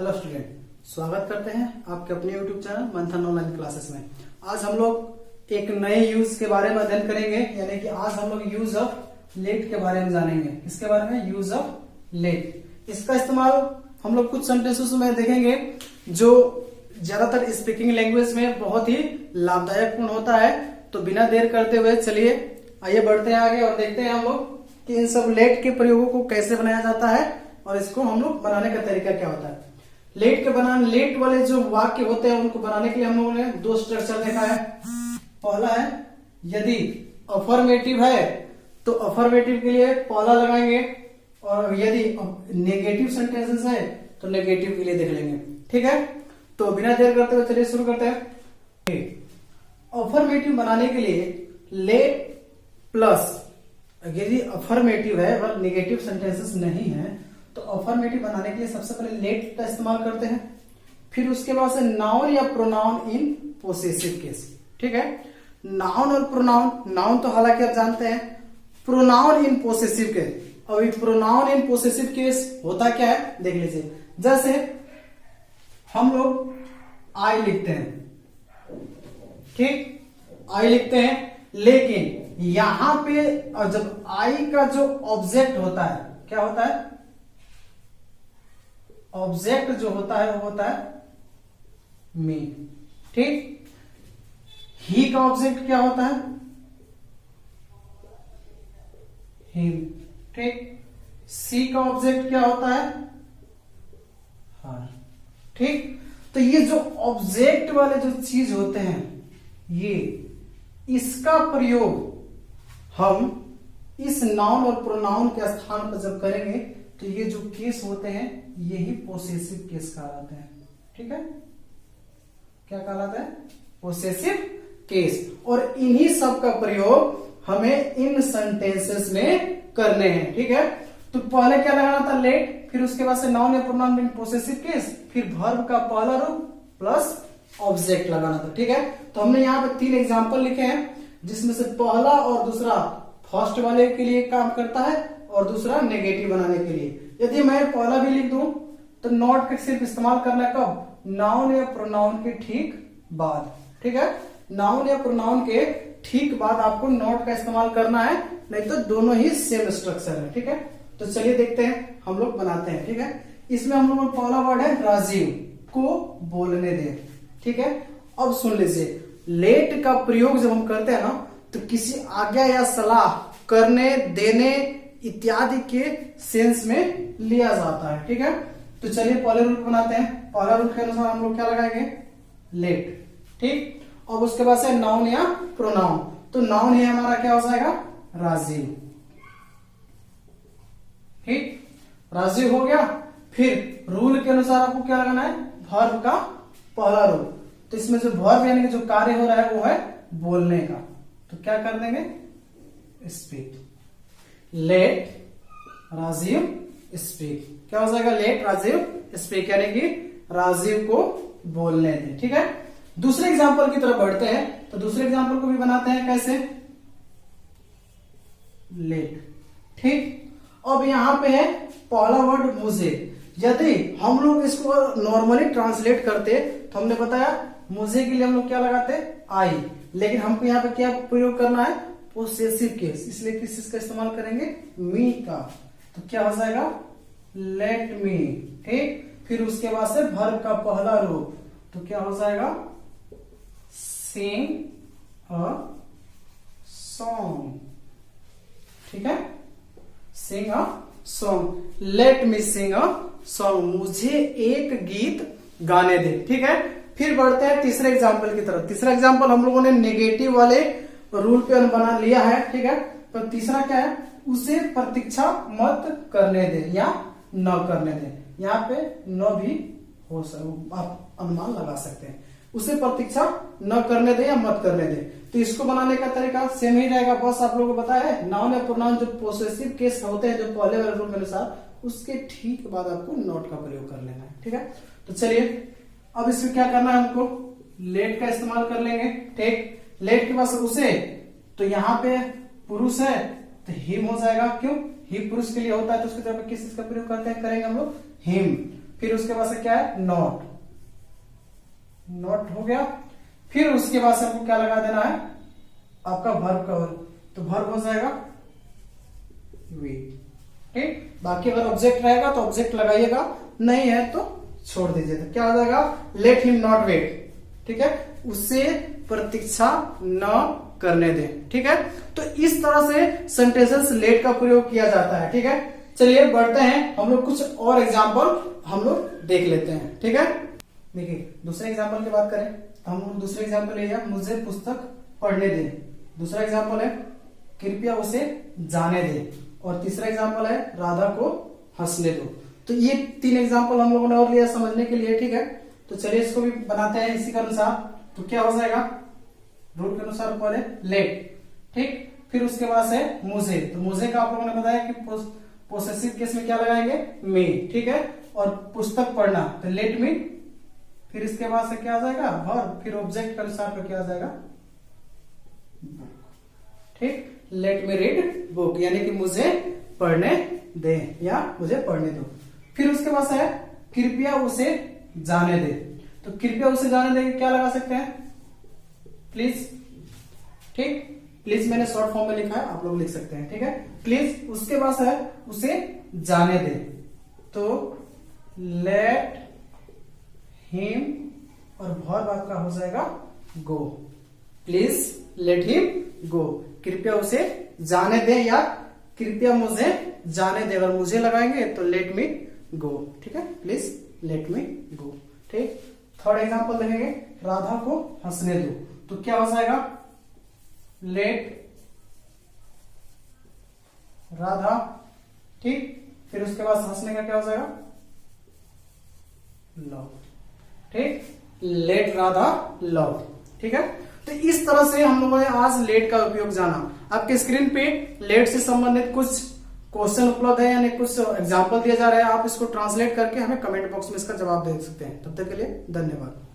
Hello student, स्वागत करते हैं आपके अपने यूट्यूब चैनल मंथन ऑनलाइन क्लासेस में। आज हम लोग एक नए यूज के बारे में अध्ययन करेंगे, यानी कि आज हम लोग यूज ऑफ लेट के बारे में जानेंगे। किसके बारे में? Use of let. इसका इस्तेमाल हम लोग कुछ सेंटेंसेस में देखेंगे जो ज्यादातर स्पीकिंग लैंग्वेज में बहुत ही लाभदायक पूर्ण होता है। तो बिना देर करते हुए चलिए आइए बढ़ते हैं आगे और देखते हैं हम लोग कि इन सब लेट के प्रयोगों को कैसे बनाया जाता है और इसको हम लोग बनाने का तरीका क्या होता है। लेट वाले जो वाक्य होते हैं उनको बनाने के लिए हम लोगों ने दो स्ट्रक्चर देखा है। पहला है यदि अफर्मेटिव है तो अफर्मेटिव के लिए पहला लगाएंगे, और यदि नेगेटिव सेंटेंसेस है तो नेगेटिव के लिए देख लेंगे। ठीक है, तो बिना देर करते हुए चलिए शुरू करते हैं। अफर्मेटिव बनाने के लिए लेट प्लस, यदि अफर्मेटिव है और नेगेटिव सेंटेंसेस नहीं है तो अफर्मेटिव बनाने के लिए सबसे पहले लेट का इस्तेमाल करते हैं। फिर उसके बाद से नाउन या प्रोनाउन इन पोसेसिव केस। ठीक है, नाउन और प्रोनाउन, नाउन तो हालांकि आप जानते हैं, प्रोनाउन इन पोसेसिव केस। अभी प्रोनाउन इन पोसेसिव केस होता क्या है देख लीजिए। जैसे हम लोग आई लिखते हैं, ठीक, आई लिखते हैं, लेकिन यहां पे जब आई का जो ऑब्जेक्ट होता है, क्या होता है? ऑब्जेक्ट जो होता है वो होता है मी। ठीक, ही का ऑब्जेक्ट क्या होता है? हिम। ठीक, सी का ऑब्जेक्ट क्या होता है? हर। ठीक, तो ये जो ऑब्जेक्ट वाले जो चीज होते हैं, ये इसका प्रयोग हम इस नाउन और प्रोनाउन के स्थान पर जब करेंगे तो ये जो केस होते हैं यही पोसेसिव केस कहलाते हैं। ठीक है, क्या कहलाता है? Possessive case. और इन्हीं सब का प्रयोग हमें इन सेंटेंसेस में करने हैं। ठीक है, तो पहले क्या लगाना था? लेट, फिर उसके बाद से नाउन या प्रोनाउन इन पोसेसिव केस, फिर वर्ब का पहला रूप प्लस ऑब्जेक्ट लगाना था। ठीक है, तो हमने यहाँ पे 3 एग्जाम्पल लिखे हैं, जिसमें से पहला और दूसरा फर्स्ट वाले के लिए काम करता है और दूसरा नेगेटिव बनाने के लिए। यदि मैं पहला भी लिख दूं तो नॉट का सिर्फ इस्तेमाल करना है कब? नाउन या प्रोनाउन के ठीक बाद। ठीक है, नाउन या प्रोनाउन के ठीक बाद आपको नॉट का इस्तेमाल करना है, नहीं तो दोनों ही सेम स्ट्रक्चर है। ठीक है, तो चलिए देखते हैं, हम लोग बनाते हैं। ठीक है, इसमें हम लोग पहला वर्ड है राजीव को बोलने दें। ठीक है, अब सुन लीजिए, लेट का प्रयोग जब हम करते हैं ना तो किसी आज्ञा या सलाह करने, देने इत्यादि के सेंस में लिया जाता है। ठीक है, तो चलिए पहले रूल बनाते हैं। पहला रूल के अनुसार हम लोग क्या लगाएंगे? लेट। ठीक, अब उसके बाद से नाउन या प्रोनाउन, तो नाउन ही हमारा क्या हो जाएगा? राजीव। ठीक, राजीव हो गया। फिर रूल के अनुसार आपको क्या लगाना है? वर्ब का पहला रूल। तो इसमें जो वर्ब यानी कि जो कार्य हो रहा है वो है बोलने का, तो क्या कर देंगे? स्पीक। Let Rajiv speak. क्या हो जाएगा? लेट राजीव स्पीक, यानी कि राजीव को बोलने दें। ठीक है, दूसरे एग्जाम्पल की तरफ बढ़ते हैं, तो दूसरे एग्जाम्पल को भी बनाते हैं। कैसे? लेट। ठीक, अब यहां पे है पहला वर्ड मुझे। यदि हम लोग इसको नॉर्मली ट्रांसलेट करते तो हमने बताया मुझे के लिए हम लोग क्या लगाते? आई, लेकिन हमको यहाँ पे क्या प्रयोग करना है? पोसेसिव केस, इसलिए किस चीज का इस्तेमाल करेंगे? मी का। तो क्या हो जाएगा? Let me. ठीक, फिर उसके बाद से वर्ब का पहला रूप, तो क्या हो जाएगा? Sing a song. ठीक है, sing a song. Let me sing a song, मुझे एक गीत गाने दे। ठीक है, फिर बढ़ते हैं तीसरे एग्जाम्पल की तरफ। तीसरा एग्जाम्पल हम लोगों ने नेगेटिव वाले रूल पे बना लिया है। ठीक है, तो तीसरा क्या है? उसे प्रतीक्षा मत करने दे या न करने दे। यहाँ पे न भी हो सकता, आप अनुमान लगा सकते हैं। उसे प्रतीक्षा न करने दे या मत करने दे। तो इसको बनाने का तरीका सेम ही रहेगा, बस आप लोगों को बताया है नाउन या प्रोनाउन जो पोसेसिव केस होते हैं जो पहले वाले रूल के अनुसार, उसके ठीक बाद आपको नॉट का प्रयोग कर लेना है। ठीक है, तो चलिए अब इसमें क्या करना है? हमको लेट का इस्तेमाल कर लेंगे। ठीक, लेट के पास उसे, तो यहाँ पे पुरुष है तो हिम हो जाएगा। क्यों? ही पुरुष के लिए होता है तो उसके जगह किस चीज का प्रयोग करते हैं? करेंगे हम लोग हिम। फिर उसके बाद से क्या है, नॉट, नॉट हो गया। फिर उसके बाद से आपको क्या लगा देना है, आपका वर्ब का, तो वर्ब हो जाएगा वी। ठीक, बाकी अगर ऑब्जेक्ट रहेगा तो ऑब्जेक्ट लगाइएगा, नहीं है तो छोड़ दीजिए। तो क्या हो जाएगा, लेट हिम नॉट वेट। ठीक है, उसे प्रतीक्षा न करने दे। ठीक है, तो इस तरह से सेंटेंसेस लेट का प्रयोग किया जाता है। ठीक है, चलिए बढ़ते हैं, हम लोग कुछ और एग्जाम्पल हम लोग देख लेते हैं। ठीक है, देखिए दूसरे एग्जाम्पल की बात करें तो हम दूसरे एग्जाम्पल लिया, मुझे पुस्तक पढ़ने दे। दूसरा एग्जाम्पल है कृपया उसे जाने दे, और तीसरा एग्जाम्पल है राधा को हंसने दो। तो ये 3 एग्जाम्पल हम लोगों ने और लिया समझने के लिए। ठीक है, तो चलिए इसको भी बनाते हैं इसी के अनुसार। तो क्या हो जाएगा, रूल के अनुसार पहले लेट, ठीक, फिर उसके बाद है मुझे। तो मुझे का आप लोगों ने बताया कि पोसेसिव केस में क्या लगाएंगे, मी। ठीक है, और पुस्तक पढ़ना तो लेट मी, फिर इसके बाद से क्या आ जाएगा, वर्ब, फिर ऑब्जेक्ट के अनुसार पे क्या आ जाएगा, ठीक, लेट मी रीड बुक, यानी कि मुझे पढ़ने दे या मुझे पढ़ने दो। फिर उसके बाद है कृपया उसे जाने दे। तो कृपया उसे जाने दे क्या लगा सकते हैं, प्लीज। ठीक, प्लीज मैंने शॉर्ट फॉर्म में लिखा है, आप लोग लिख सकते हैं। ठीक है, प्लीज। उसके बाद है उसे जाने दे, तो लेट हिम, और वर्ब आपका हो जाएगा गो। प्लीज लेट हिम गो, कृपया उसे जाने दे या कृपया मुझे जाने दे। अगर मुझे लगाएंगे तो लेट मी गो। ठीक है, प्लीज लेट मी गो। ठीक, थर्ड एग्जांपल देखेंगे, राधा को हंसने दो। तो क्या हो जाएगा, लेट राधा। ठीक, फिर उसके बाद हंसने का क्या हो जाएगा, लव। ठीक, लेट राधा लव। ठीक है, तो इस तरह से हम लोगों ने आज लेट का उपयोग जाना। आपके स्क्रीन पे लेट से संबंधित कुछ क्वेश्चन उपलब्ध है, यानी कुछ एग्जाम्पल दिए जा रहे हैं, आप इसको ट्रांसलेट करके हमें कमेंट बॉक्स में इसका जवाब दे सकते हैं। तब तक के लिए धन्यवाद।